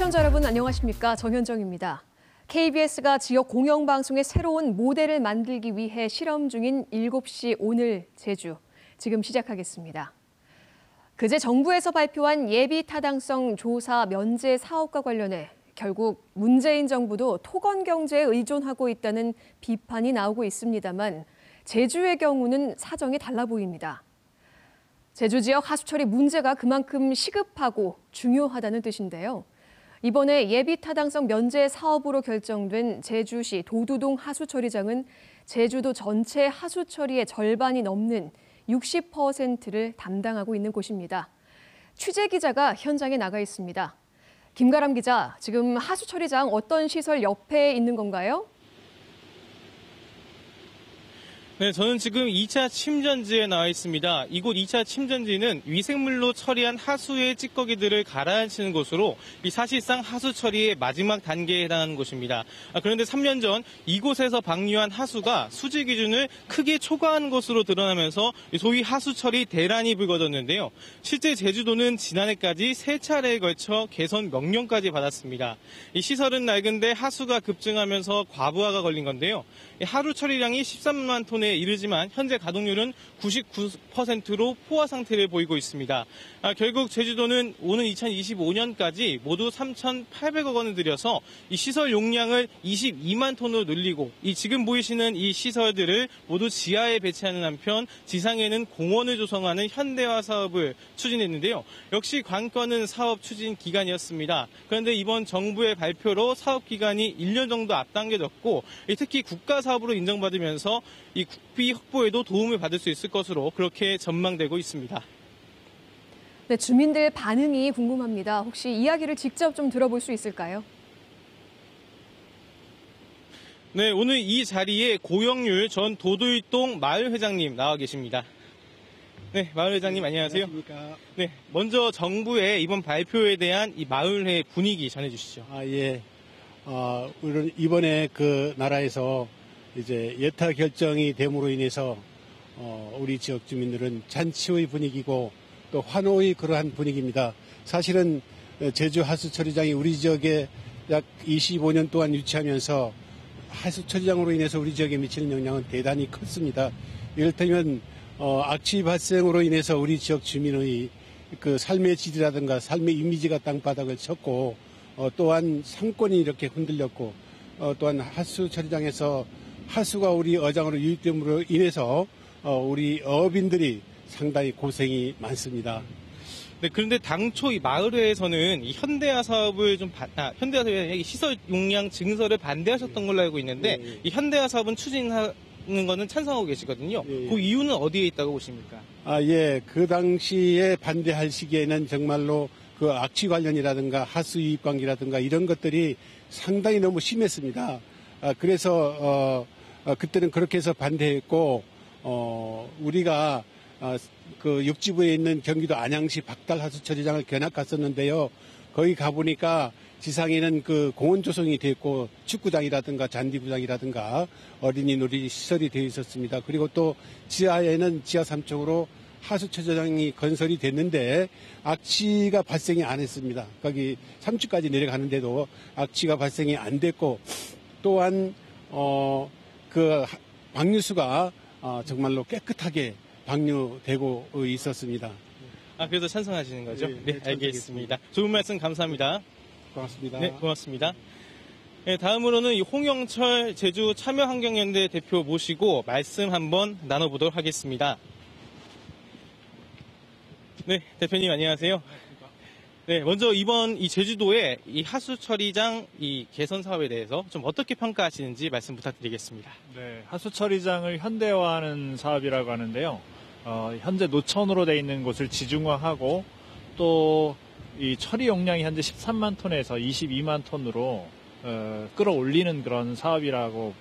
시청자 여러분 안녕하십니까? 정현정입니다. KBS가 지역 공영방송의 새로운 모델을 만들기 위해 실험 중인 7시 오늘 제주, 지금 시작하겠습니다. 그제 정부에서 발표한 예비 타당성 조사 면제 사업과 관련해 결국 문재인 정부도 토건 경제에 의존하고 있다는 비판이 나오고 있습니다만 제주의 경우는 사정이 달라 보입니다. 제주 지역 하수처리 문제가 그만큼 시급하고 중요하다는 뜻인데요. 이번에 예비 타당성 면제 사업으로 결정된 제주시 도두동 하수처리장은 제주도 전체 하수처리의 절반이 넘는 60%를 담당하고 있는 곳입니다. 취재 기자가 현장에 나가 있습니다. 김가람 기자, 지금 하수처리장 어떤 시설 옆에 있는 건가요? 네, 저는 지금 2차 침전지에 나와 있습니다. 이곳 2차 침전지는 위생물로 처리한 하수의 찌꺼기들을 가라앉히는 곳으로 사실상 하수 처리의 마지막 단계에 해당하는 곳입니다. 그런데 3년 전 이곳에서 방류한 하수가 수질 기준을 크게 초과한 것으로 드러나면서 소위 하수 처리 대란이 불거졌는데요. 실제 제주도는 지난해까지 3차례에 걸쳐 개선 명령까지 받았습니다. 이 시설은 낡은데 하수가 급증하면서 과부하가 걸린 건데요. 하루 처리량이 13만 톤에 이르지만 현재 가동률은 99%로 포화 상태를 보이고 있습니다. 결국 제주도는 오는 2025년까지 모두 3,800억 원을 들여서 이 시설 용량을 22만 톤으로 늘리고 지금 보이시는 이 시설들을 모두 지하에 배치하는 한편 지상에는 공원을 조성하는 현대화 사업을 추진했는데요. 역시 관건은 사업 추진 기간이었습니다. 그런데 이번 정부의 발표로 사업 기간이 1년 정도 앞당겨졌고 특히 국가 사업으로 인정받으면서 이 국비 확보에도 도움을 받을 수 있을 것으로 그렇게 전망되고 있습니다. 네, 주민들 반응이 궁금합니다. 혹시 이야기를 직접 좀 들어볼 수 있을까요? 네, 오늘 이 자리에 고영률 전 도두동 마을회장님 나와 계십니다. 네, 마을회장님 안녕하세요. 안녕하십니까. 네, 먼저 정부의 이번 발표에 대한 이 마을회 분위기 전해주시죠. 예. 우리 이번에 그 나라에서 이제 여타 결정이 됨으로 인해서 우리 지역 주민들은 잔치의 분위기고 또 환호의 그러한 분위기입니다. 사실은 제주 하수처리장이 우리 지역에 약 25년 동안 유치하면서 하수처리장으로 인해서 우리 지역에 미치는 영향은 대단히 컸습니다. 이를테면 악취 발생으로 인해서 우리 지역 주민의 그 삶의 질이라든가 삶의 이미지가 땅바닥을 쳤고 또한 상권이 이렇게 흔들렸고 또한 하수처리장에서 하수가 우리 어장으로 유입됨으로 인해서 우리 어민들이 상당히 고생이 많습니다. 네, 그런데 당초 이 마을회에서는 이 현대화 사업을 현대화 사업의 시설 용량 증설을 반대하셨던 걸로 알고 있는데 이 현대화 사업은 추진하는 거는 찬성하고 계시거든요. 그 이유는 어디에 있다고 보십니까? 예. 그 당시에 반대할 시기에는 정말로 그 악취 관련이라든가 하수 유입 관계라든가 이런 것들이 상당히 너무 심했습니다. 그래서 그때는 그렇게 해서 반대했고 우리가 그 육지부에 있는 경기도 안양시 박달 하수처리장을 견학 갔었는데요. 거기 가보니까 지상에는 그 공원 조성이 되어 있고 축구장이라든가 잔디구장이라든가 어린이 놀이 시설이 되어 있었습니다. 그리고 또 지하에는 지하 3층으로 하수처리장이 건설이 됐는데 악취가 발생이 안 했습니다. 거기 3층까지 내려가는데도 악취가 발생이 안 됐고 또한 그 방류수가 정말로 깨끗하게 방류되고 있었습니다. 그래서 찬성하시는 거죠? 네, 알겠습니다. 좋은 말씀 감사합니다. 고맙습니다. 네, 고맙습니다. 네, 다음으로는 이 홍영철 제주 참여환경연대 대표 모시고 말씀 한번 나눠보도록 하겠습니다. 네, 대표님 안녕하세요. 네, 먼저 이번 이 제주도의 이 하수처리장 이 개선 사업에 대해서 좀 어떻게 평가하시는지 말씀 부탁드리겠습니다. 네, 하수처리장을 현대화하는 사업이라고 하는데요. 현재 노천으로 돼 있는 곳을 지중화하고 또 이 처리 용량이 현재 13만 톤에서 22만 톤으로 끌어올리는 그런 사업이라고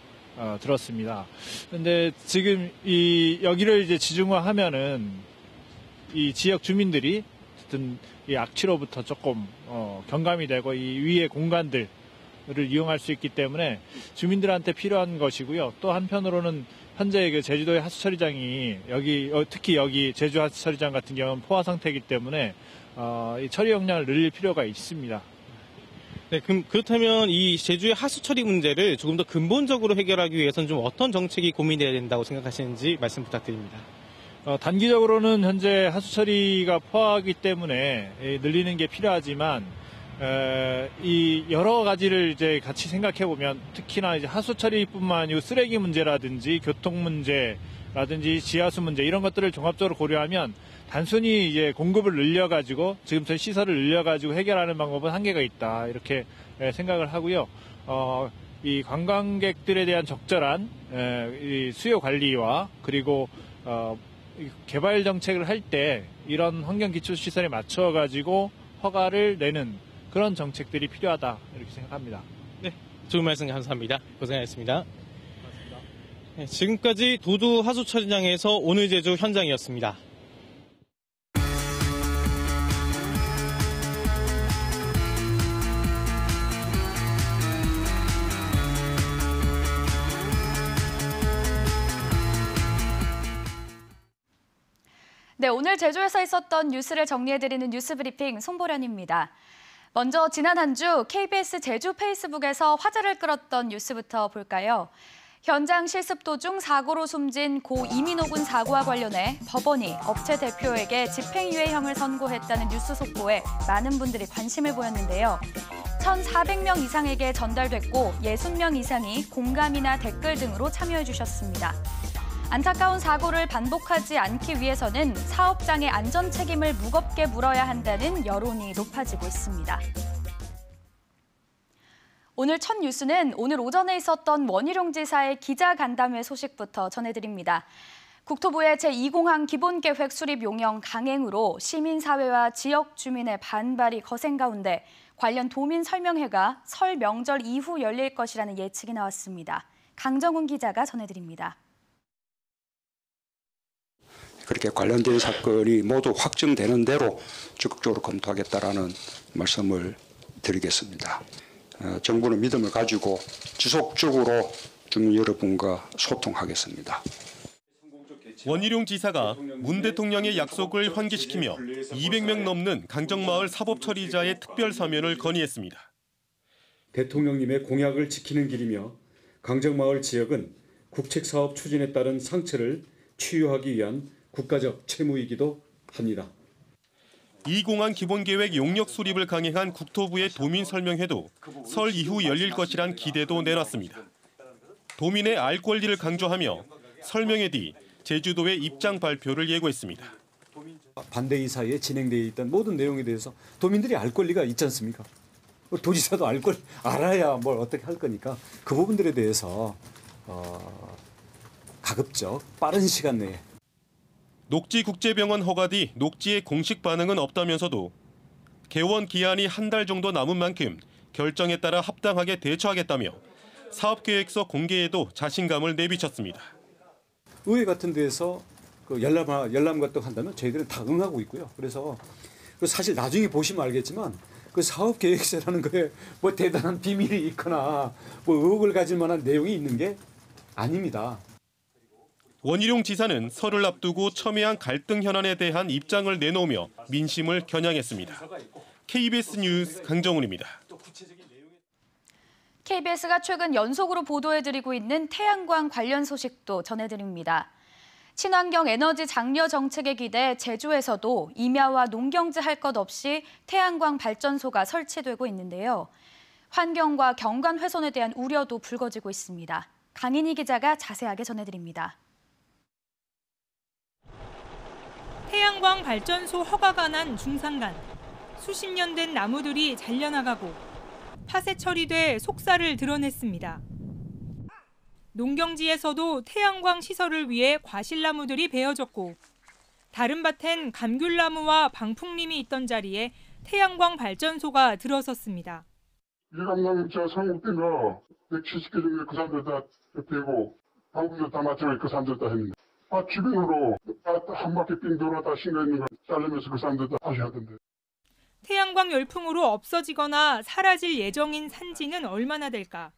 들었습니다. 근데 지금 여기를 이제 지중화하면은 이 지역 주민들이 어쨌든 이 악취로부터 조금 경감이 되고 이 위의 공간들을 이용할 수 있기 때문에 주민들한테 필요한 것이고요. 또 한편으로는 현재 그 제주도의 하수처리장이 특히 여기 제주 하수처리장 같은 경우는 포화 상태이기 때문에 이 처리 용량을 늘릴 필요가 있습니다. 네, 그렇다면 이 제주의 하수 처리 문제를 조금 더 근본적으로 해결하기 위해서는 좀 어떤 정책이 고민돼야 된다고 생각하시는지 말씀 부탁드립니다. 단기적으로는 현재 하수 처리가 포화하기 때문에 늘리는 게 필요하지만 이 여러 가지를 이제 같이 생각해 보면 특히나 이제 하수 처리뿐만 아니고 쓰레기 문제라든지 교통 문제라든지 지하수 문제 이런 것들을 종합적으로 고려하면 단순히 이제 공급을 늘려가지고 지금처럼 시설을 늘려가지고 해결하는 방법은 한계가 있다 이렇게 생각을 하고요. 이 관광객들에 대한 적절한 이 수요 관리와 그리고 개발 정책을 할 때 이런 환경 기초 시설에 맞춰 가지고 허가를 내는 그런 정책들이 필요하다 이렇게 생각합니다. 네, 좋은 말씀 감사합니다. 고생하셨습니다. 네, 지금까지 도두 하수 처리장에서 오늘 제주 현장이었습니다. 네, 오늘 제주에서 있었던 뉴스를 정리해드리는 뉴스브리핑 손보련입니다. 먼저 지난 한 주 KBS 제주 페이스북에서 화제를 끌었던 뉴스부터 볼까요? 현장 실습 도중 사고로 숨진 고 이민호 군 사고와 관련해 법원이 업체 대표에게 집행유예형을 선고했다는 뉴스 속보에 많은 분들이 관심을 보였는데요. 1,400명 이상에게 전달됐고 60명 이상이 공감이나 댓글 등으로 참여해 주셨습니다. 안타까운 사고를 반복하지 않기 위해서는 사업장의 안전 책임을 무겁게 물어야 한다는 여론이 높아지고 있습니다. 오늘 첫 뉴스는 오늘 오전에 있었던 원희룡 지사의 기자간담회 소식부터 전해드립니다. 국토부의 제2공항 기본계획 수립 용역 강행으로 시민사회와 지역 주민의 반발이 거센 가운데 관련 도민 설명회가 설 명절 이후 열릴 것이라는 예측이 나왔습니다. 강정훈 기자가 전해드립니다. 그렇게 관련된 사건이 모두 확정되는 대로 적극적으로 검토하겠다라는 말씀을 드리겠습니다. 정부는 믿음을 가지고 지속적으로 주민 여러분과 소통하겠습니다. 원희룡 지사가 문 대통령의 약속을 환기시키며 200명 넘는 강정마을 사법처리자의 특별 사면을 건의했습니다. 대통령님의 공약을 지키는 길이며 강정마을 지역은 국책사업 추진에 따른 상처를 치유하기 위한 국가적 채무이기도 합니다. 이 공항 기본계획 용역 수립을 강행한 국토부의 도민 설명회도 설 이후 열릴 것이란 기대도 내놨습니다. 도민의 알 권리를 강조하며 설명회 뒤 제주도의 입장 발표를 예고했습니다. 반대의 사이에 진행되어 있던 모든 내용에 대해서 도민들이 알 권리가 있지 않습니까? 도지사도 알아야 뭘 어떻게 할 거니까 그 부분들에 대해서 가급적 빠른 시간 내에 녹지국제병원 허가 뒤 녹지의 공식 반응은 없다면서도 개원 기한이 한 달 정도 남은 만큼 결정에 따라 합당하게 대처하겠다며 사업계획서 공개에도 자신감을 내비쳤습니다. 의회 같은 데서 열람 같은 거 한다면 저희들은 다 응하고 있고요. 그래서 사실 나중에 보시면 알겠지만 그 사업계획서라는 거에 뭐 대단한 비밀이 있거나 뭐 의혹을 가질 만한 내용이 있는 게 아닙니다. 원희룡 지사는 설을 앞두고 첨예한 갈등 현안에 대한 입장을 내놓으며 민심을 겨냥했습니다. KBS 뉴스 강정훈입니다. KBS가 최근 연속으로 보도해드리고 있는 태양광 관련 소식도 전해드립니다. 친환경 에너지 장려 정책에 기대 제주에서도 임야와 농경지 할 것 없이 태양광 발전소가 설치되고 있는데요. 환경과 경관 훼손에 대한 우려도 불거지고 있습니다. 강인희 기자가 자세하게 전해드립니다. 태양광 발전소 허가가 난 중산간. 수십 년 된 나무들이 잘려나가고 파쇄 처리돼 속살을 드러냈습니다. 농경지에서도 태양광 시설을 위해 과실나무들이 베어졌고 다른 밭엔 감귤나무와 방풍림이 있던 자리에 태양광 발전소가 들어섰습니다. 일감나무 상국대가 170개 정도 그 사람들 다 베고 방풍도 다 맞춰서 그 사람들 다 했는데 주변으로 한 바퀴 빙 돌아 다 신겨 있는 거 자르면서 그 사람들 다 다시 하던데. 태양광 열풍으로 없어지거나 사라질 예정인 산지는 얼마나 될까?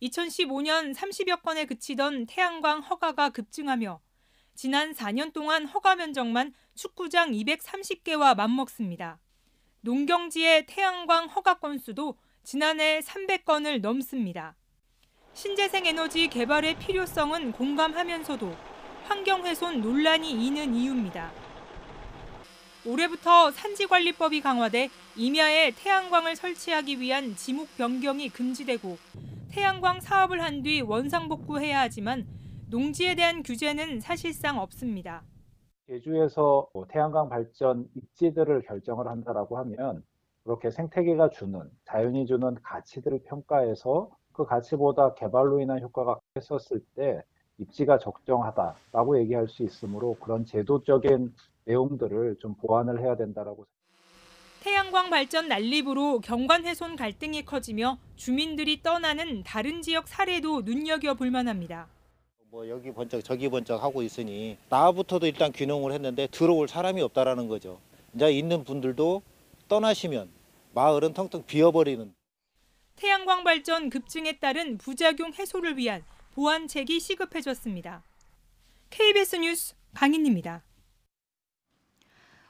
2015년 30여 건에 그치던 태양광 허가가 급증하며 지난 4년 동안 허가 면적만 축구장 230개와 맞먹습니다. 농경지의 태양광 허가 건수도 지난해 300건을 넘습니다. 신재생 에너지 개발의 필요성은 공감하면서도 환경훼손 논란이 이는 이유입니다. 올해부터 산지관리법이 강화돼 임야에 태양광을 설치하기 위한 지목 변경이 금지되고 태양광 사업을 한 뒤 원상복구해야 하지만 농지에 대한 규제는 사실상 없습니다. 제주에서 태양광 발전 입지들을 결정을 한다라고 하면 그렇게 생태계가 주는, 자연이 주는 가치들을 평가해서 그 가치보다 개발로 인한 효과가 했었을 때 입지가 적정하다라고 얘기할 수 있으므로 그런 제도적인 내용들을 좀 보완을 해야 된다라고. 태양광 발전 난립으로 경관훼손 갈등이 커지며 주민들이 떠나는 다른 지역 사례도 눈여겨볼 만합니다. 뭐 여기 번쩍 저기 번쩍 하고 있으니 나부터도 일단 귀농을 했는데 들어올 사람이 없다라는 거죠. 이제 있는 분들도 떠나시면 마을은 텅텅 비어버리는. 태양광 발전 급증에 따른 부작용 해소를 위한 보완책이 시급해졌습니다. KBS 뉴스 강인입니다.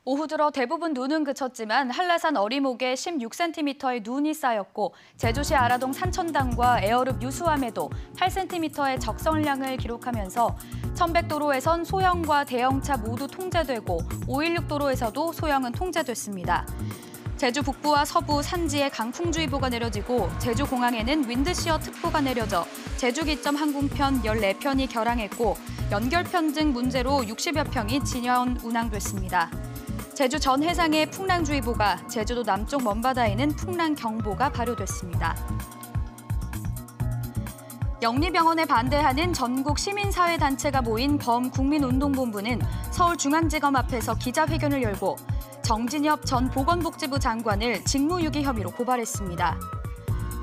오후 들어 대부분 눈은 그쳤지만 한라산 어리목에 16cm의 눈이 쌓였고 제주시 아라동 산천당과 에어룹 유수함에도 8cm의 적설량을 기록하면서 1100도로에선 소형과 대형차 모두 통제되고 516도로에서도 소형은 통제됐습니다. 제주 북부와 서부 산지에 강풍주의보가 내려지고 제주공항에는 윈드시어 특보가 내려져 제주기점 항공편 14편이 결항했고 연결편 등 문제로 60여 평이 진연 운항됐습니다. 제주 전 해상에 풍랑주의보가, 제주도 남쪽 먼바다에는 풍랑경보가 발효됐습니다. 영리병원에 반대하는 전국 시민사회단체가 모인 범국민운동본부는 서울중앙지검 앞에서 기자회견을 열고 정진엽 전 보건복지부 장관을 직무유기 혐의로 고발했습니다.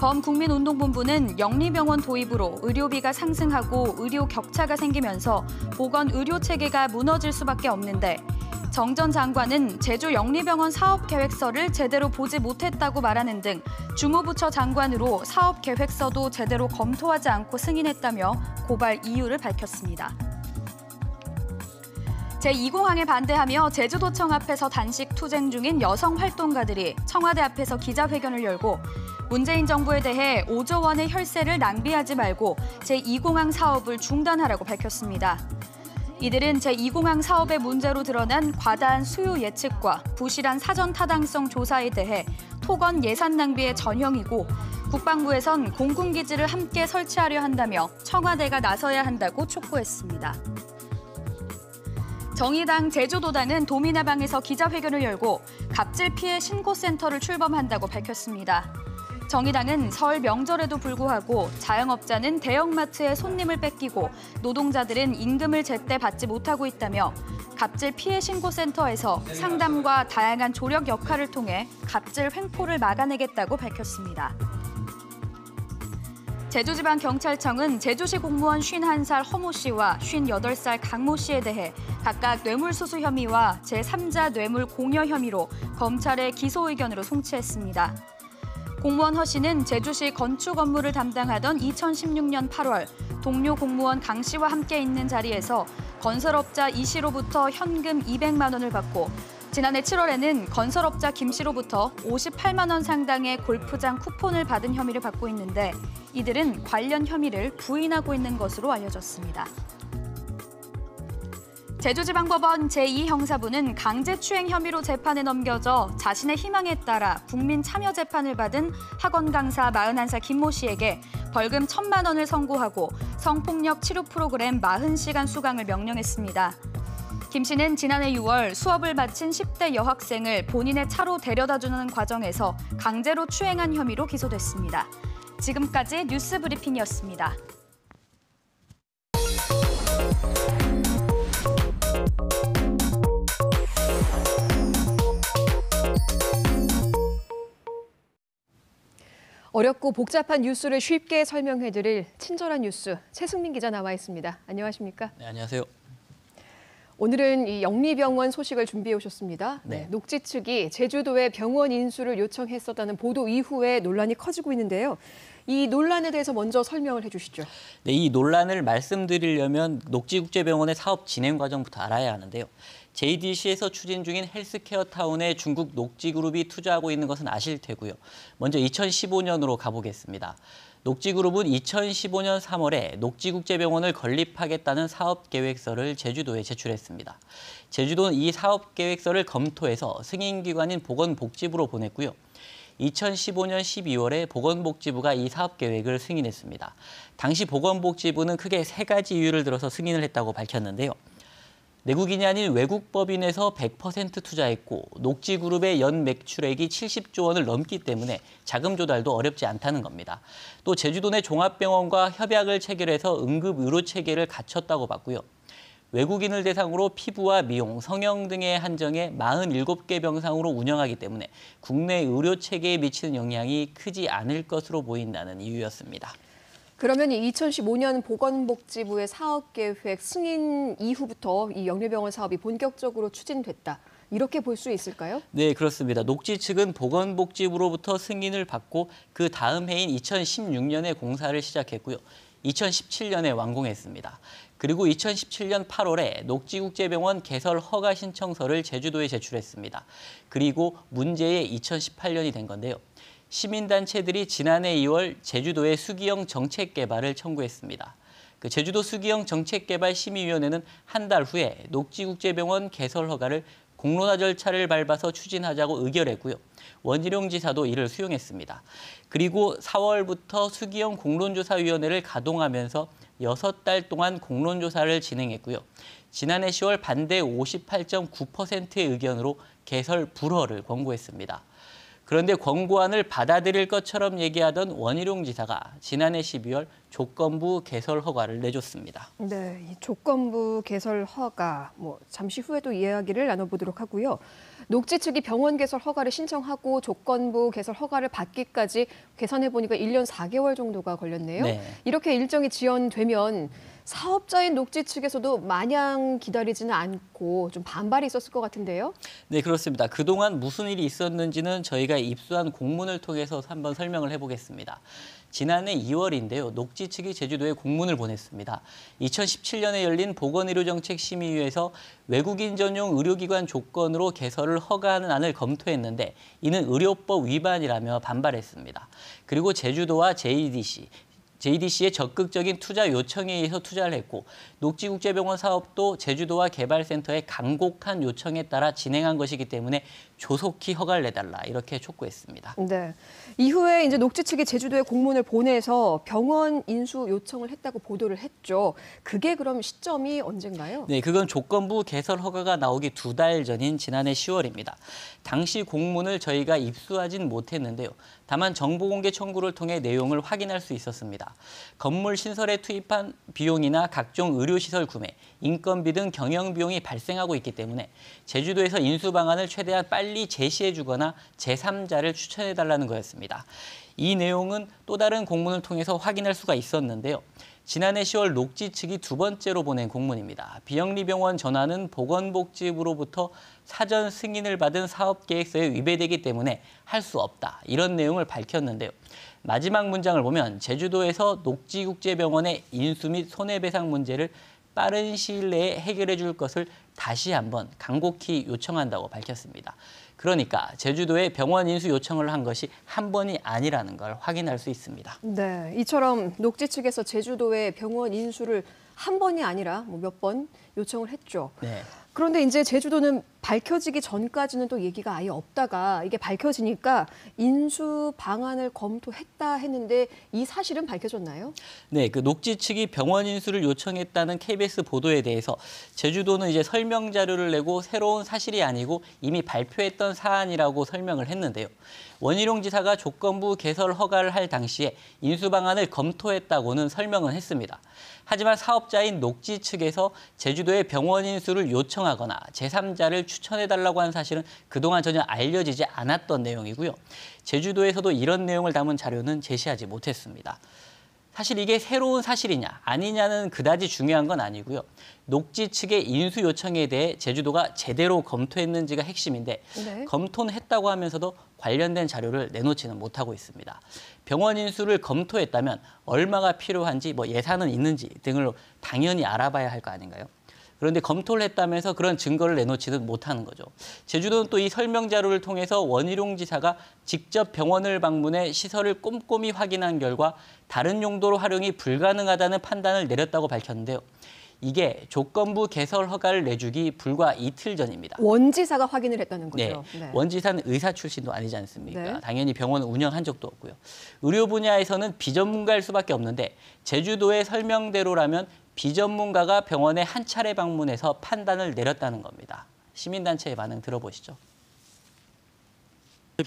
범국민운동본부는 영리병원 도입으로 의료비가 상승하고 의료 격차가 생기면서 보건의료체계가 무너질 수밖에 없는데 정 전 장관은 제주 영리병원 사업계획서를 제대로 보지 못했다고 말하는 등 주무부처 장관으로 사업계획서도 제대로 검토하지 않고 승인했다며 고발 이유를 밝혔습니다. 제2공항에 반대하며 제주도청 앞에서 단식 투쟁 중인 여성 활동가들이 청와대 앞에서 기자회견을 열고 문재인 정부에 대해 5조 원의 혈세를 낭비하지 말고 제2공항 사업을 중단하라고 밝혔습니다. 이들은 제2공항 사업의 문제로 드러난 과다한 수요 예측과 부실한 사전 타당성 조사에 대해 토건 예산 낭비의 전형이고 국방부에선 공군기지를 함께 설치하려 한다며 청와대가 나서야 한다고 촉구했습니다. 정의당 제주도당은 도미나방에서 기자회견을 열고 갑질 피해 신고센터를 출범한다고 밝혔습니다. 정의당은 설 명절에도 불구하고 자영업자는 대형마트에 손님을 뺏기고 노동자들은 임금을 제때 받지 못하고 있다며 갑질 피해 신고센터에서 상담과 다양한 조력 역할을 통해 갑질 횡포를 막아내겠다고 밝혔습니다. 제주지방경찰청은 제주시 공무원 51살 허모 씨와 58살 강모 씨에 대해 각각 뇌물수수 혐의와 제3자 뇌물 공여 혐의로 검찰에 기소 의견으로 송치했습니다. 공무원 허 씨는 제주시 건축 업무를 담당하던 2016년 8월 동료 공무원 강 씨와 함께 있는 자리에서 건설업자 이 씨로부터 현금 200만 원을 받고 지난해 7월에는 건설업자 김 씨로부터 58만 원 상당의 골프장 쿠폰을 받은 혐의를 받고 있는데 이들은 관련 혐의를 부인하고 있는 것으로 알려졌습니다. 제주지방법원 제2형사부는 강제추행 혐의로 재판에 넘겨져 자신의 희망에 따라 국민참여재판을 받은 학원 강사 41살 김모 씨에게 벌금 1,000만 원을 선고하고 성폭력 치료 프로그램 40시간 수강을 명령했습니다. 김 씨는 지난해 6월 수업을 마친 10대 여학생을 본인의 차로 데려다주는 과정에서 강제로 추행한 혐의로 기소됐습니다. 지금까지 뉴스 브리핑이었습니다. 어렵고 복잡한 뉴스를 쉽게 설명해드릴 친절한 뉴스, 최승민 기자 나와 있습니다. 안녕하십니까? 네, 안녕하세요. 오늘은 이 영리병원 소식을 준비해 오셨습니다. 네. 녹지 측이 제주도에 병원 인수를 요청했었다는 보도 이후에 논란이 커지고 있는데요. 이 논란에 대해서 먼저 설명을 해주시죠. 네, 이 논란을 말씀드리려면 녹지국제병원의 사업 진행 과정부터 알아야 하는데요. JDC에서 추진 중인 헬스케어 타운에 중국 녹지그룹이 투자하고 있는 것은 아실 테고요. 먼저 2015년으로 가보겠습니다. 녹지그룹은 2015년 3월에 녹지국제병원을 건립하겠다는 사업계획서를 제주도에 제출했습니다. 제주도는 이 사업계획서를 검토해서 승인기관인 보건복지부로 보냈고요. 2015년 12월에 보건복지부가 이 사업계획을 승인했습니다. 당시 보건복지부는 크게 3가지 이유를 들어서 승인을 했다고 밝혔는데요. 내국인이 아닌 외국법인에서 100% 투자했고 녹지그룹의 연 매출액이 70조 원을 넘기 때문에 자금 조달도 어렵지 않다는 겁니다. 또 제주도 내 종합병원과 협약을 체결해서 응급의료체계를 갖췄다고 봤고요. 외국인을 대상으로 피부와 미용, 성형 등의 한정에 47개 병상으로 운영하기 때문에 국내 의료체계에 미치는 영향이 크지 않을 것으로 보인다는 이유였습니다. 그러면 2015년 보건복지부의 사업계획 승인 이후부터 이 영래병원 사업이 본격적으로 추진됐다. 이렇게 볼 수 있을까요? 네, 그렇습니다. 녹지 측은 보건복지부로부터 승인을 받고 그 다음 해인 2016년에 공사를 시작했고요. 2017년에 완공했습니다. 그리고 2017년 8월에 녹지국제병원 개설 허가 신청서를 제주도에 제출했습니다. 그리고 문제의 2018년이 된 건데요. 시민단체들이 지난해 2월 제주도의 수기형 정책개발을 청구했습니다. 그 제주도 수기형 정책개발심의위원회는 한 달 후에 녹지국제병원 개설 허가를 공론화 절차를 밟아서 추진하자고 의결했고요. 원희룡 지사도 이를 수용했습니다. 그리고 4월부터 수기형 공론조사위원회를 가동하면서 6달 동안 공론조사를 진행했고요. 지난해 10월 반대 58.9%의 의견으로 개설 불허를 권고했습니다. 그런데 권고안을 받아들일 것처럼 얘기하던 원희룡 지사가 지난해 12월 조건부 개설 허가를 내줬습니다. 네, 이 조건부 개설 허가 잠시 후에 또 이야기를 나눠보도록 하고요. 녹지 측이 병원 개설 허가를 신청하고 조건부 개설 허가를 받기까지 계산해보니까 1년 4개월 정도가 걸렸네요. 네. 이렇게 일정이 지연되면 사업자인 녹지 측에서도 마냥 기다리지는 않고 좀 반발이 있었을 것 같은데요. 네, 그렇습니다. 그동안 무슨 일이 있었는지는 저희가 입수한 공문을 통해서 한번 설명을 해보겠습니다. 지난해 2월인데요. 녹지 측이 제주도에 공문을 보냈습니다. 2017년에 열린 보건의료정책심의위에서 외국인 전용 의료기관 조건으로 개설을 허가하는 안을 검토했는데 이는 의료법 위반이라며 반발했습니다. 그리고 제주도와 JDC의 적극적인 투자 요청에 의해서 투자를 했고 녹지국제병원 사업도 제주도와 개발센터의 간곡한 요청에 따라 진행한 것이기 때문에 조속히 허가를 내달라 이렇게 촉구했습니다. 네. 이후에 이제 녹지 측이 제주도에 공문을 보내서 병원 인수 요청을 했다고 보도를 했죠. 그게 그럼 시점이 언젠가요? 네, 그건 조건부 개설 허가가 나오기 2달 전인 지난해 10월입니다. 당시 공문을 저희가 입수하진 못했는데요. 다만 정보공개 청구를 통해 내용을 확인할 수 있었습니다. 건물 신설에 투입한 비용이나 각종 의료시설 구매, 인건비 등 경영 비용이 발생하고 있기 때문에 제주도에서 인수 방안을 최대한 빨리 제시해주거나 제3자를 추천해달라는 거였습니다. 이 내용은 또 다른 공문을 통해서 확인할 수가 있었는데요. 지난해 10월 녹지 측이 2번째로 보낸 공문입니다. 비영리병원 전환은 보건복지부로부터 사전 승인을 받은 사업계획서에 위배되기 때문에 할 수 없다. 이런 내용을 밝혔는데요. 마지막 문장을 보면 제주도에서 녹지국제병원의 인수 및 손해배상 문제를 빠른 시일 내에 해결해 줄 것을 다시 한번 간곡히 요청한다고 밝혔습니다. 그러니까 제주도에 병원 인수 요청을 한 것이 한 번이 아니라는 걸 확인할 수 있습니다. 네, 이처럼 녹지 측에서 제주도에 병원 인수를 한 번이 아니라 몇 번 요청을 했죠. 네. 그런데 이제 제주도는 밝혀지기 전까지는 또 얘기가 아예 없다가 이게 밝혀지니까 인수 방안을 검토했다 했는데 이 사실은 밝혀졌나요? 네, 그 녹지 측이 병원 인수를 요청했다는 KBS 보도에 대해서 제주도는 이제 설명 자료를 내고 새로운 사실이 아니고 이미 발표했던 사안이라고 설명을 했는데요. 원희룡 지사가 조건부 개설 허가를 할 당시에 인수 방안을 검토했다고는 설명은 했습니다. 하지만 사업자인 녹지 측에서 제주도에 병원 인수를 요청하거나 제3자를 추천해달라고 한 사실은 그동안 전혀 알려지지 않았던 내용이고요. 제주도에서도 이런 내용을 담은 자료는 제시하지 못했습니다. 사실 이게 새로운 사실이냐 아니냐는 그다지 중요한 건 아니고요. 녹지 측의 인수 요청에 대해 제주도가 제대로 검토했는지가 핵심인데 네. 검토는 했다고 하면서도 관련된 자료를 내놓지는 못하고 있습니다. 병원 인수를 검토했다면 얼마가 필요한지 예산은 있는지 등을 당연히 알아봐야 할 거 아닌가요? 그런데 검토를 했다면서 그런 증거를 내놓지는 못하는 거죠. 제주도는 또 이 설명 자료를 통해서 원희룡 지사가 직접 병원을 방문해 시설을 꼼꼼히 확인한 결과 다른 용도로 활용이 불가능하다는 판단을 내렸다고 밝혔는데요. 이게 조건부 개설 허가를 내주기 불과 이틀 전입니다. 원지사가 확인을 했다는 거죠. 네. 원지사는 의사 출신도 아니지 않습니까? 네. 당연히 병원을 운영한 적도 없고요. 의료 분야에서는 비전문가일 수밖에 없는데 제주도의 설명대로라면 비전문가가 병원에 한 차례 방문해서 판단을 내렸다는 겁니다. 시민단체의 반응 들어보시죠.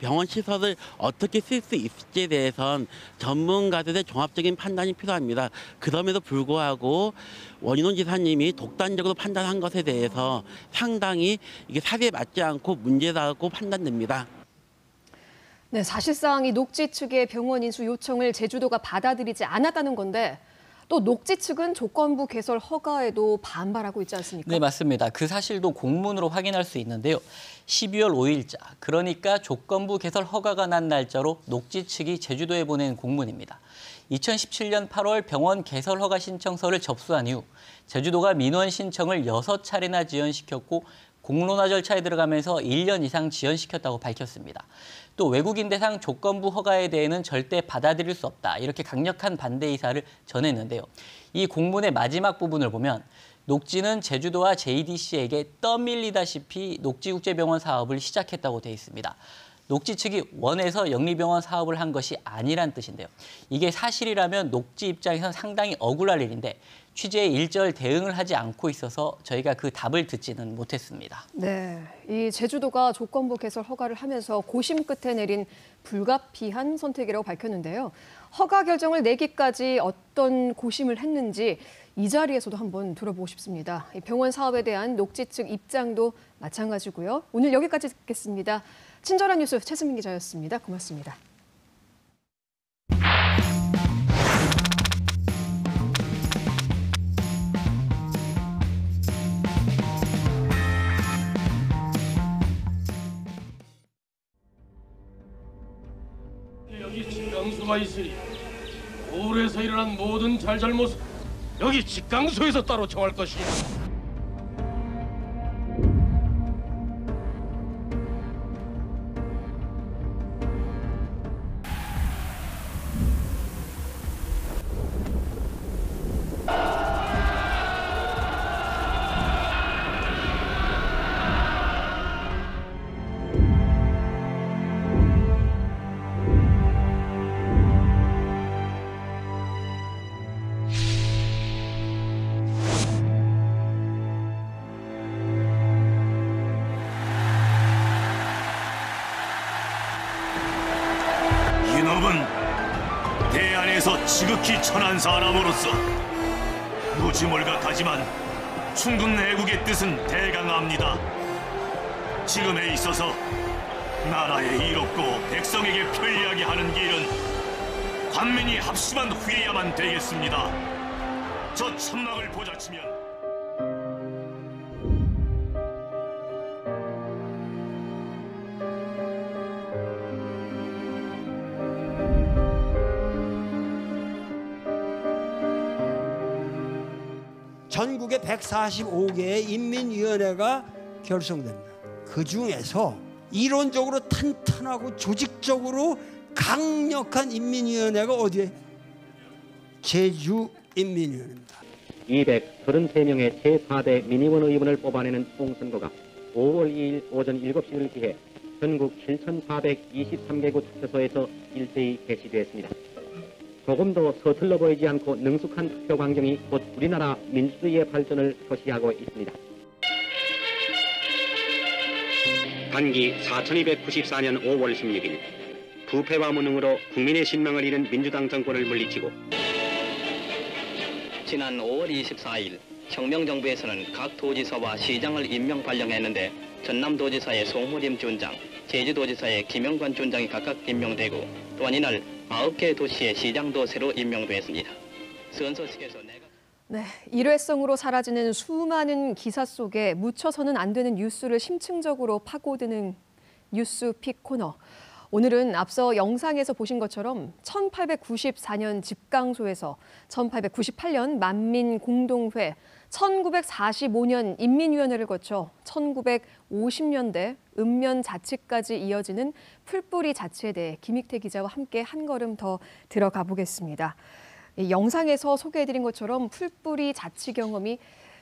병원 시설을 어떻게 쓸 수 있을지에 대해선 전문가들의 종합적인 판단이 필요합니다. 그럼에도 불구하고 원희룡 지사님이 독단적으로 판단한 것에 대해서 상당히 이게 사실에 맞지 않고 문제라고 판단됩니다. 네, 사실상 이 녹지 측의 병원 인수 요청을 제주도가 받아들이지 않았다는 건데 또 녹지 측은 조건부 개설 허가에도 반발하고 있지 않습니까? 네, 맞습니다. 그 사실도 공문으로 확인할 수 있는데요. 12월 5일자, 그러니까 조건부 개설 허가가 난 날짜로 녹지 측이 제주도에 보낸 공문입니다. 2017년 8월 병원 개설 허가 신청서를 접수한 이후 제주도가 민원 신청을 6차례나 지연시켰고 공론화 절차에 들어가면서 1년 이상 지연시켰다고 밝혔습니다. 또 외국인 대상 조건부 허가에 대해는 절대 받아들일 수 없다. 이렇게 강력한 반대 의사를 전했는데요. 이 공문의 마지막 부분을 보면 녹지는 제주도와 JDC에게 떠밀리다시피 녹지국제병원 사업을 시작했다고 돼 있습니다. 녹지 측이 원해서 영리병원 사업을 한 것이 아니란 뜻인데요. 이게 사실이라면 녹지 입장에선 상당히 억울할 일인데 취재에 일절 대응을 하지 않고 있어서 저희가 그 답을 듣지는 못했습니다. 네, 이 제주도가 조건부 개설 허가를 하면서 고심 끝에 내린 불가피한 선택이라고 밝혔는데요. 허가 결정을 내기까지 어떤 고심을 했는지 이 자리에서도 한번 들어보고 싶습니다. 병원 사업에 대한 녹지 측 입장도 마찬가지고요. 오늘 여기까지 듣겠습니다. 친절한 뉴스 최수민 기자였습니다. 고맙습니다. 여기 직강소가 있으니 서울에서 일어난 모든 잘잘못은 여기 직강소에서 따로 정할 것이야. 이놈은 대안에서 지극히 천한 사람으로서 무지몰각하지만 충군 애국의 뜻은 대강합니다. 지금에 있어서 나라에 이롭고 백성에게 편리하게 하는 길은 관민이 합심한 후에야만 되겠습니다. 저 천막을 보자치면 전국에 145개의 인민위원회가 결성됩니다. 그중에서 이론적으로 탄탄하고 조직적으로 강력한 인민위원회가 어디에? 제주인민위원회입니다. 233명의 제4대 민의원 의원을 뽑아내는 총선거가 5월 2일 오전 7시를 기해 전국 7,423개구 투표소에서 일제히 개시되었습니다. 조금도 서툴러 보이지 않고 능숙한 투표 광경이 곧 우리나라 민주주의의 발전을 표시하고 있습니다. 단기 4294년 5월 16일 부패와 무능으로 국민의 신망을 잃은 민주당 정권을 물리치고 지난 5월 24일 혁명정부에서는 각 도지사와 시장을 임명 발령했는데 전남도지사의 송호림 준장, 제주도지사의 김영관 준장이 각각 임명되고 또한 이날 9개 도시의 시장도 새로 임명됐습니다. 선서식에서 네, 일회성으로 사라지는 수많은 기사 속에 묻혀서는 안 되는 뉴스를 심층적으로 파고드는 뉴스픽 코너. 오늘은 앞서 영상에서 보신 것처럼 1894년 집강소에서 1898년 만민공동회, 1945년 인민위원회를 거쳐 1950년대 읍면자치까지 이어지는 풀뿌리 자치에 대해 김익태 기자와 함께 한 걸음 더 들어가 보겠습니다. 이 영상에서 소개해드린 것처럼 풀뿌리 자치 경험이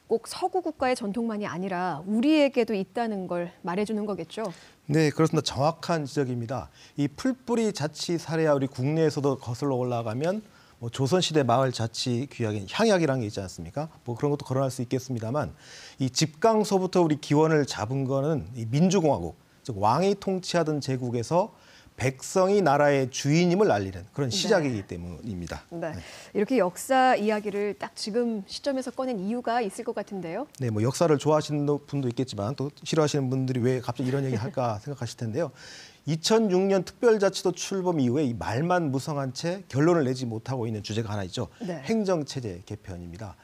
꼭 서구 국가의 전통만이 아니라 우리에게도 있다는 걸 말해주는 거겠죠? 네, 그렇습니다. 정확한 지적입니다. 이 풀뿌리 자치 사례야 우리 국내에서도 거슬러 올라가면 뭐 조선시대 마을 자치 규약인 향약이라는 게 있지 않습니까? 뭐 그런 것도 거론할 수 있겠습니다만 이 집강소부터 우리 기원을 잡은 거는 이 민주공화국, 즉 왕이 통치하던 제국에서 백성이 나라의 주인임을 알리는 그런 시작이기 때문입니다. 네. 이렇게 역사 이야기를 딱 지금 시점에서 꺼낸 이유가 있을 것 같은데요. 네, 뭐 역사를 좋아하시는 분도 있겠지만 또 싫어하시는 분들이 왜 갑자기 이런 얘기 할까 생각하실 텐데요. 2006년 특별자치도 출범 이후에 이 말만 무성한 채 결론을 내지 못하고 있는 주제가 하나 있죠. 네. 행정체제 개편입니다.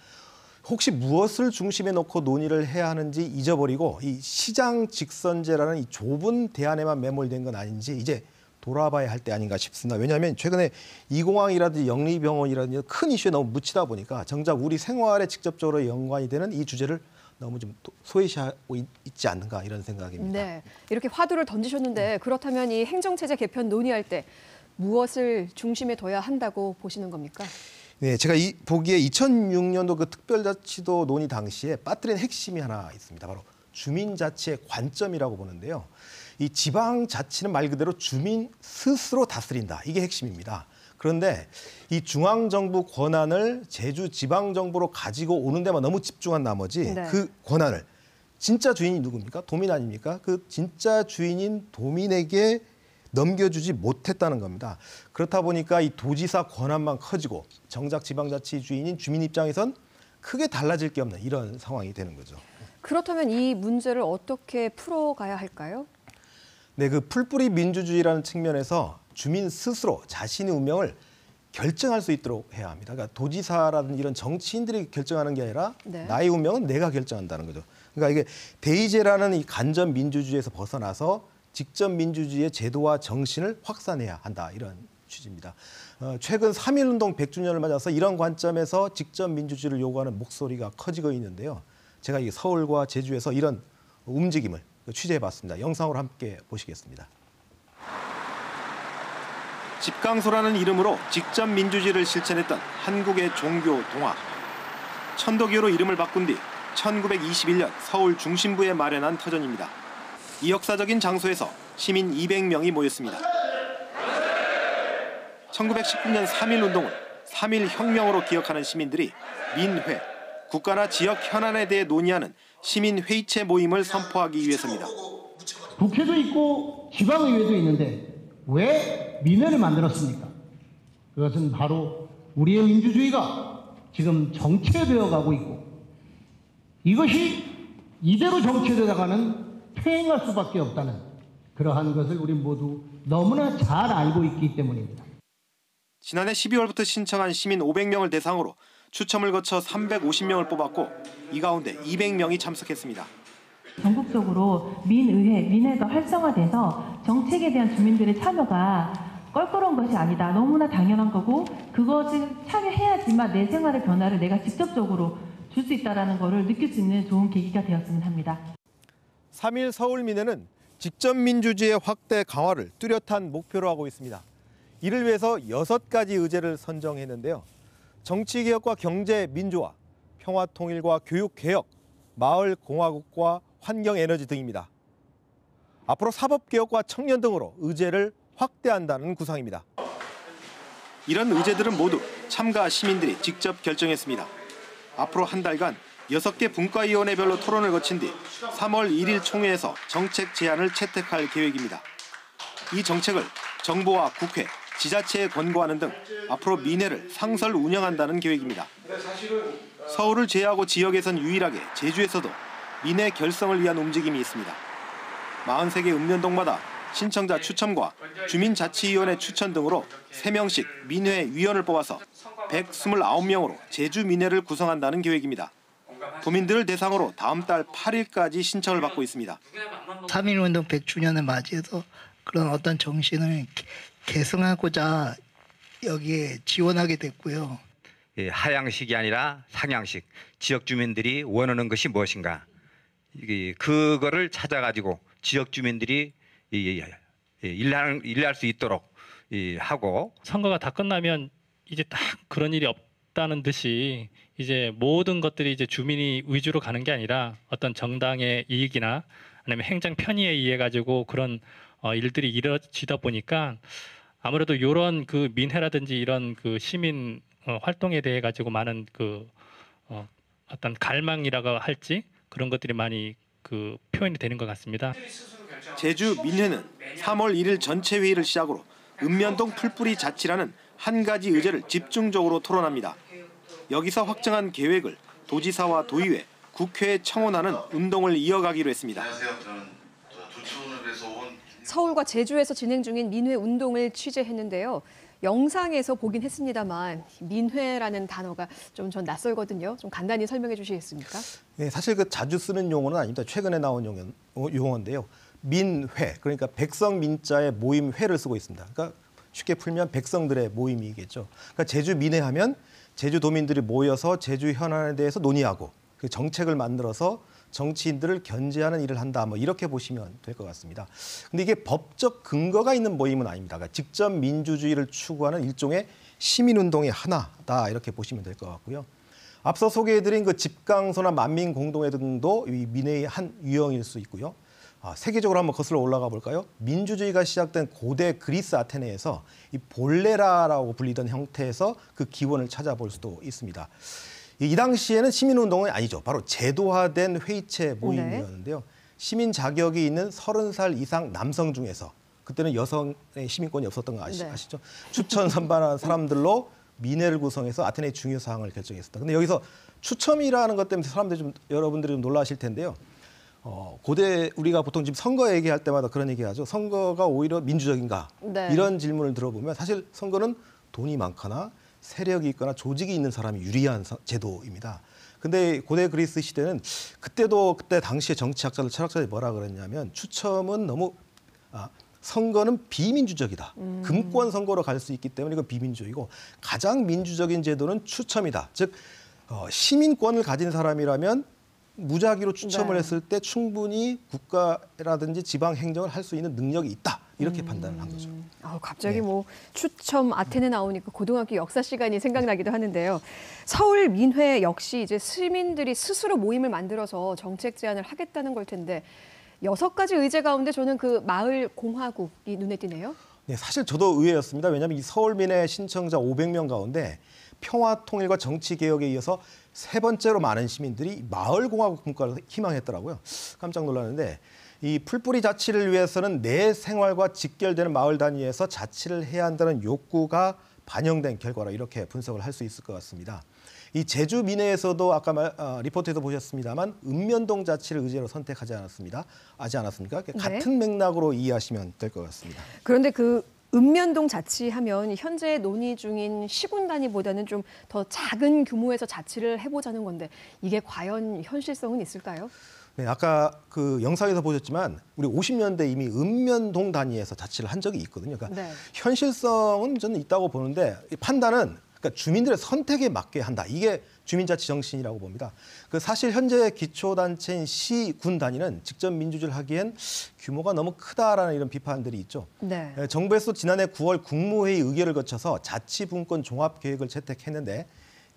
혹시 무엇을 중심에 놓고 논의를 해야 하는지 잊어버리고 이 시장 직선제라는 이 좁은 대안에만 매몰된 건 아닌지 이제 돌아봐야 할 때 아닌가 싶습니다. 왜냐하면 최근에 이공항이라든지 영리병원이라든지 큰 이슈에 너무 묻히다 보니까 정작 우리 생활에 직접적으로 연관이 되는 이 주제를 너무 좀 소외시하고 있지 않는가 이런 생각입니다. 네, 이렇게 화두를 던지셨는데 그렇다면 이 행정체제 개편 논의할 때 무엇을 중심에 둬야 한다고 보시는 겁니까? 네, 제가 보기에 2006년도 그 특별자치도 논의 당시에 빠뜨린 핵심이 하나 있습니다. 바로 주민자치의 관점이라고 보는데요. 이 지방자치는 말 그대로 주민 스스로 다스린다. 이게 핵심입니다. 그런데 이 중앙정부 권한을 제주지방정부로 가지고 오는 데만 너무 집중한 나머지 네. 그 권한을 진짜 주인이 누굽니까? 도민 아닙니까? 그 진짜 주인인 도민에게 넘겨주지 못했다는 겁니다. 그렇다 보니까 이 도지사 권한만 커지고 정작 지방자치 주인인 주민 입장에선 크게 달라질 게 없는 이런 상황이 되는 거죠. 그렇다면 이 문제를 어떻게 풀어가야 할까요? 네, 그 풀뿌리 민주주의라는 측면에서 주민 스스로 자신의 운명을 결정할 수 있도록 해야 합니다. 그러니까 도지사라든지 이런 정치인들이 결정하는 게 아니라 네. 나의 운명은 내가 결정한다는 거죠. 그러니까 이게 대의제라는 이 간접 민주주의에서 벗어나서 직접 민주주의의 제도와 정신을 확산해야 한다 이런 취지입니다. 최근 3.1운동 100주년을 맞아서 이런 관점에서 직접 민주주의를 요구하는 목소리가 커지고 있는데요. 제가 이 서울과 제주에서 이런 움직임을 취재해봤습니다. 영상으로 함께 보시겠습니다. 집강소라는 이름으로 직접 민주주의를 실천했던 한국의 종교 동화. 천도교로 이름을 바꾼 뒤 1921년 서울 중심부에 마련한 터전입니다. 이 역사적인 장소에서 시민 200명이 모였습니다. 1919년 3.1운동을 3.1혁명으로 기억하는 시민들이 민회, 국가나 지역 현안에 대해 논의하는 시민회의체 모임을 선포하기 위해서입니다. 국회도 있고 지방의회도 있는데 왜 민회를 만들었습니까? 그것은 바로 우리의 민주주의가 지금 정체되어 가고 있고 이것이 이대로 정체되다가는 퇴행할 수밖에 없다는 그러한 것을 우리 모두 너무나 잘 알고 있기 때문입니다. 지난해 12월부터 신청한 시민 500명을 대상으로 추첨을 거쳐 350명을 뽑았고 이 가운데 200명이 참석했습니다. 전국적으로 민회가 활성화돼서 정책에 대한 주민들의 참여가 껄끄러운 것이 아니다. 너무나 당연한 거고 그것을 참여해야지만 내 생활의 변화를 내가 직접적으로 줄 수 있다는 것을 느낄 수 있는 좋은 계기가 되었으면 합니다. 3.1 서울민회는 직접 민주주의의 확대 강화를 뚜렷한 목표로 하고 있습니다. 이를 위해서 6가지 의제를 선정했는데요. 정치개혁과 경제 민주화, 평화통일과 교육개혁, 마을공화국과 환경에너지 등입니다. 앞으로 사법개혁과 청년 등으로 의제를 확대한다는 구상입니다. 이런 의제들은 모두 참가 시민들이 직접 결정했습니다. 앞으로 한 달간 6개 분과위원회별로 토론을 거친 뒤 3월 1일 총회에서 정책 제안을 채택할 계획입니다. 이 정책을 정부와 국회, 지자체에 권고하는 등 앞으로 민회를 상설 운영한다는 계획입니다. 서울을 제외하고 지역에선 유일하게 제주에서도 민회 결성을 위한 움직임이 있습니다. 43개 읍면동마다 신청자 추첨과 주민자치위원회 추천 등으로 3명씩 민회 위원을 뽑아서 129명으로 제주 민회를 구성한다는 계획입니다. 도민들을 대상으로 다음 달 8일까지 신청을 받고 있습니다. 3.1운동 100주년을 맞이해서 그런 어떤 정신을 계승하고자 여기에 지원하게 됐고요. 하향식이 아니라 상향식, 지역 주민들이 원하는 것이 무엇인가, 그거를 찾아가지고 지역 주민들이 일할 수 있도록 하고, 선거가 다 끝나면 이제 딱 그런 일이 없다는 듯이 이제 모든 것들이 이제 주민이 위주로 가는 게 아니라 어떤 정당의 이익이나 아니면 행정 편의에 의해 가지고 그런 일들이 이루어지다 보니까 아무래도 이런 그 민회라든지 이런 그 시민 활동에 대해 가지고 많은 그 어떤 갈망이라고 할지 그런 것들이 많이 그 표현이 되는 것 같습니다. 제주 민회는 3월 1일 전체 회의를 시작으로 읍면동 풀뿌리 자치라는 한 가지 의제를 집중적으로 토론합니다. 여기서 확정한 계획을 도지사와 도의회, 국회에 청원하는 운동을 이어가기로 했습니다. 서울과 제주에서 진행 중인 민회 운동을 취재했는데요. 영상에서 보긴 했습니다만 민회라는 단어가 좀 전 낯설거든요. 좀 간단히 설명해 주시겠습니까? 네, 사실 그 자주 쓰는 용어는 아닙니다. 최근에 나온 용어인데요. 민회, 그러니까 백성 민자의 모임 회를 쓰고 있습니다. 그러니까 쉽게 풀면 백성들의 모임이겠죠. 그러니까 제주 민회하면 제주도민들이 모여서 제주 현안에 대해서 논의하고 그 정책을 만들어서 정치인들을 견제하는 일을 한다. 뭐 이렇게 보시면 될 것 같습니다. 근데 이게 법적 근거가 있는 모임은 아닙니다. 그러니까 직접 민주주의를 추구하는 일종의 시민운동의 하나다. 이렇게 보시면 될 것 같고요. 앞서 소개해드린 그 집강소나 만민공동회 등도 이 민회의 한 유형일 수 있고요. 세계적으로 한번 거슬러 올라가 볼까요? 민주주의가 시작된 고대 그리스 아테네에서 이 볼레라라고 불리던 형태에서 그 기원을 찾아볼 수도 있습니다. 이 당시에는 시민운동은 아니죠. 바로 제도화된 회의체 모임이었는데요. 시민 자격이 있는 30살 이상 남성 중에서 그때는 여성의 시민권이 없었던 거 아시죠? 추천 선발한 사람들로 민회를 구성해서 아테네의 중요 사항을 결정했습니다. 근데 여기서 추첨이라는 것 때문에 사람들이 여러분들이 좀 놀라실 텐데요. 고대 우리가 보통 지금 선거 얘기할 때마다 그런 얘기하죠. 선거가 오히려 민주적인가? 네. 이런 질문을 들어보면 사실 선거는 돈이 많거나 세력이 있거나 조직이 있는 사람이 유리한 제도입니다. 근데 고대 그리스 시대는 그때 당시에 정치학자들, 철학자들이 뭐라 그랬냐면 추첨은 너무 선거는 비민주적이다. 금권 선거로 갈 수 있기 때문에 이건 비민주적이고 가장 민주적인 제도는 추첨이다. 즉 시민권을 가진 사람이라면 무작위로 추첨을 했을 때 충분히 국가라든지 지방 행정을 할 수 있는 능력이 있다. 이렇게 판단을 한 거죠. 갑자기 뭐 추첨 아테네 나오니까 고등학교 역사 시간이 생각나기도 하는데요. 서울 민회 역시 이제 시민들이 스스로 모임을 만들어서 정책 제안을 하겠다는 걸 텐데 6가지 의제 가운데 저는 그 마을 공화국이 눈에 띄네요. 네, 사실 저도 의외였습니다. 왜냐하면 이 서울 민회 신청자 500명 가운데 평화 통일과 정치 개혁에 이어서 3번째로 많은 시민들이 마을공화국 분과를 희망했더라고요. 깜짝 놀랐는데 이 풀뿌리 자치를 위해서는 내 생활과 직결되는 마을 단위에서 자치를 해야 한다는 욕구가 반영된 결과라 이렇게 분석을 할 수 있을 것 같습니다. 이 제주 민회에서도 아까 리포트에서 보셨습니다만 읍면동 자치를 의제로 선택하지 않았습니까? 네. 같은 맥락으로 이해하시면 될 것 같습니다. 그런데 그 읍면동 자치하면 현재 논의 중인 시군 단위보다는 좀 더 작은 규모에서 자치를 해보자는 건데 이게 과연 현실성은 있을까요? 네, 아까 그 영상에서 보셨지만 우리 50년대 이미 읍면동 단위에서 자치를 한 적이 있거든요. 그러니까 현실성은 저는 있다고 보는데 판단은 그러니까 주민들의 선택에 맞게 한다. 이게 주민자치 정신이라고 봅니다. 그 사실 현재 기초단체인 시, 군 단위는 직접 민주주의를 하기엔 규모가 너무 크다라는 이런 비판들이 있죠. 네. 정부에서 지난해 9월 국무회의 의결을 거쳐서 자치분권 종합계획을 채택했는데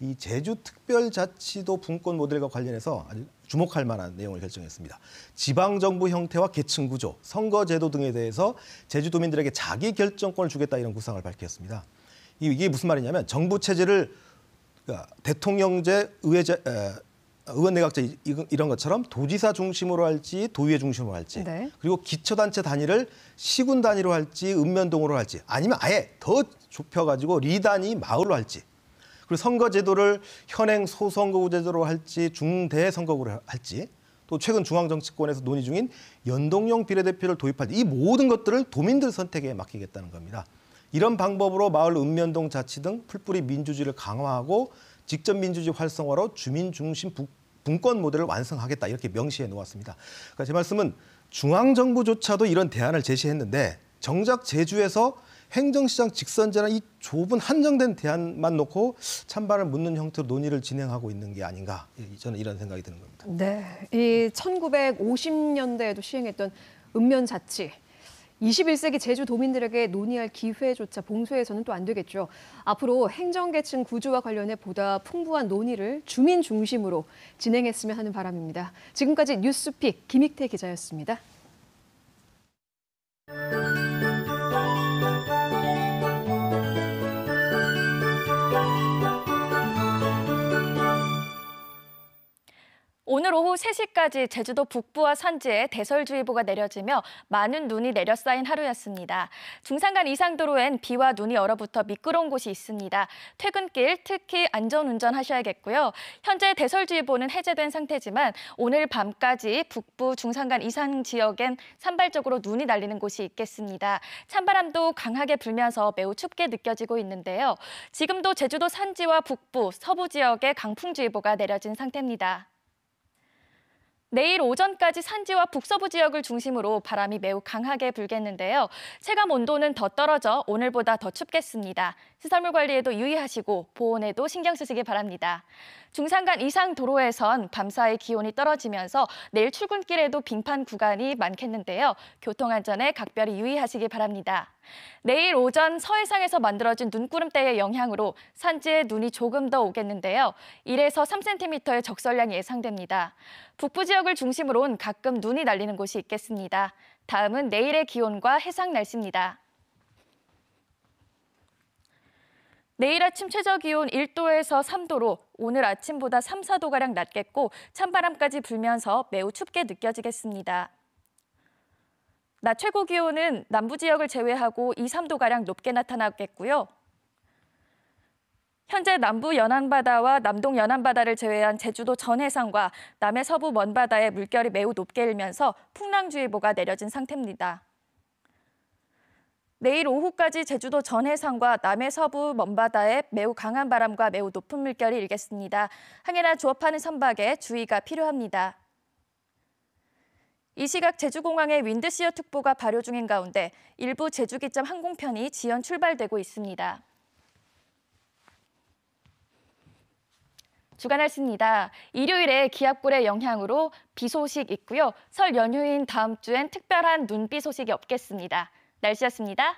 이 제주특별자치도 분권 모델과 관련해서 아주 주목할 만한 내용을 결정했습니다. 지방정부 형태와 계층 구조, 선거제도 등에 대해서 제주도민들에게 자기결정권을 주겠다 이런 구상을 밝혔습니다. 이게 무슨 말이냐면 정부 체제를 대통령제, 의회제, 의원내각제 이런 것처럼 도지사 중심으로 할지 도의회 중심으로 할지 그리고 기초단체 단위를 시군 단위로 할지 읍면동으로 할지 아니면 아예 더 좁혀가지고 리단위 마을로 할지 그리고 선거제도를 현행 소선거구제도로 할지 중대선거구로 할지 또 최근 중앙정치권에서 논의 중인 연동형 비례대표를 도입할지 이 모든 것들을 도민들 선택에 맡기겠다는 겁니다. 이런 방법으로 마을 읍면동 자치 등 풀뿌리 민주주의를 강화하고 직접 민주주의 활성화로 주민 중심 분권 모델을 완성하겠다 이렇게 명시해 놓았습니다. 그러니까 제 말씀은 중앙정부조차도 이런 대안을 제시했는데 정작 제주에서 행정시장 직선제나 이 좁은 한정된 대안만 놓고 찬반을 묻는 형태로 논의를 진행하고 있는 게 아닌가, 저는 이런 생각이 드는 겁니다. 네, 이 1950년대에도 시행했던 읍면자치. 21세기 제주 도민들에게 논의할 기회조차 봉쇄해서는 또 안 되겠죠. 앞으로 행정계층 구조와 관련해 보다 풍부한 논의를 주민 중심으로 진행했으면 하는 바람입니다. 지금까지 뉴스픽 김익태 기자였습니다. 오늘 오후 3시까지 제주도 북부와 산지에 대설주의보가 내려지며 많은 눈이 내려쌓인 하루였습니다. 중산간 이상도로엔 비와 눈이 얼어붙어 미끄러운 곳이 있습니다. 퇴근길 특히 안전운전 하셔야겠고요. 현재 대설주의보는 해제된 상태지만 오늘 밤까지 북부 중산간 이상 지역엔 산발적으로 눈이 날리는 곳이 있겠습니다. 찬바람도 강하게 불면서 매우 춥게 느껴지고 있는데요. 지금도 제주도 산지와 북부, 서부 지역에 강풍주의보가 내려진 상태입니다. 내일 오전까지 산지와 북서부 지역을 중심으로 바람이 매우 강하게 불겠는데요. 체감 온도는 더 떨어져 오늘보다 더 춥겠습니다. 시설물 관리에도 유의하시고 보온에도 신경 쓰시기 바랍니다. 중산간 이상 도로에선 밤사이 기온이 떨어지면서 내일 출근길에도 빙판 구간이 많겠는데요. 교통안전에 각별히 유의하시기 바랍니다. 내일 오전 서해상에서 만들어진 눈구름대의 영향으로 산지에 눈이 조금 더 오겠는데요. 1에서 3cm의 적설량이 예상됩니다. 북부 지역을 중심으로는 가끔 눈이 날리는 곳이 있겠습니다. 다음은 내일의 기온과 해상 날씨입니다. 내일 아침 최저 기온 1도에서 3도로 오늘 아침보다 3, 4도가량 낮겠고 찬바람까지 불면서 매우 춥게 느껴지겠습니다. 낮 최고 기온은 남부 지역을 제외하고 2, 3도가량 높게 나타나겠고요. 현재 남부 연안바다와 남동 연안바다를 제외한 제주도 전해상과 남해 서부 먼바다에 물결이 매우 높게 일면서 풍랑주의보가 내려진 상태입니다. 내일 오후까지 제주도 전해상과 남해 서부 먼바다에 매우 강한 바람과 매우 높은 물결이 일겠습니다. 항해나 조업하는 선박에 주의가 필요합니다. 이 시각 제주공항에 윈드시어 특보가 발효 중인 가운데 일부 제주기점 항공편이 지연 출발되고 있습니다. 주간 날씨입니다. 일요일에 기압골의 영향으로 비 소식 있고요. 설 연휴인 다음 주엔 특별한 눈비 소식이 없겠습니다. 날씨였습니다.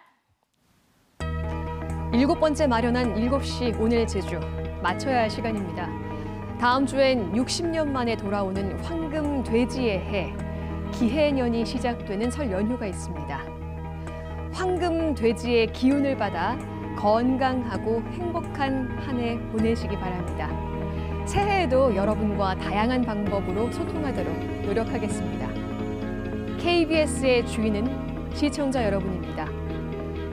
7번째 마련한 7시 오늘 제주 마쳐야 할 시간입니다. 다음 주엔 60년 만에 돌아오는 황금 돼지의 해, 기해년이 시작되는 설 연휴가 있습니다. 황금 돼지의 기운을 받아 건강하고 행복한 한 해 보내시기 바랍니다. 새해에도 여러분과 다양한 방법으로 소통하도록 노력하겠습니다. KBS의 주인은 시청자 여러분입니다.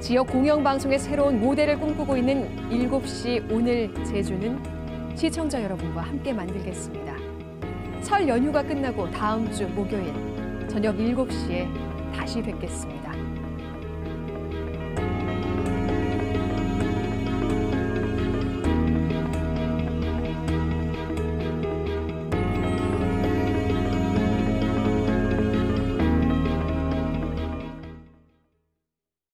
지역 공영방송의 새로운 모델을 꿈꾸고 있는 7시 오늘 제주는 시청자 여러분과 함께 만들겠습니다. 설 연휴가 끝나고 다음 주 목요일 저녁 7시에 다시 뵙겠습니다.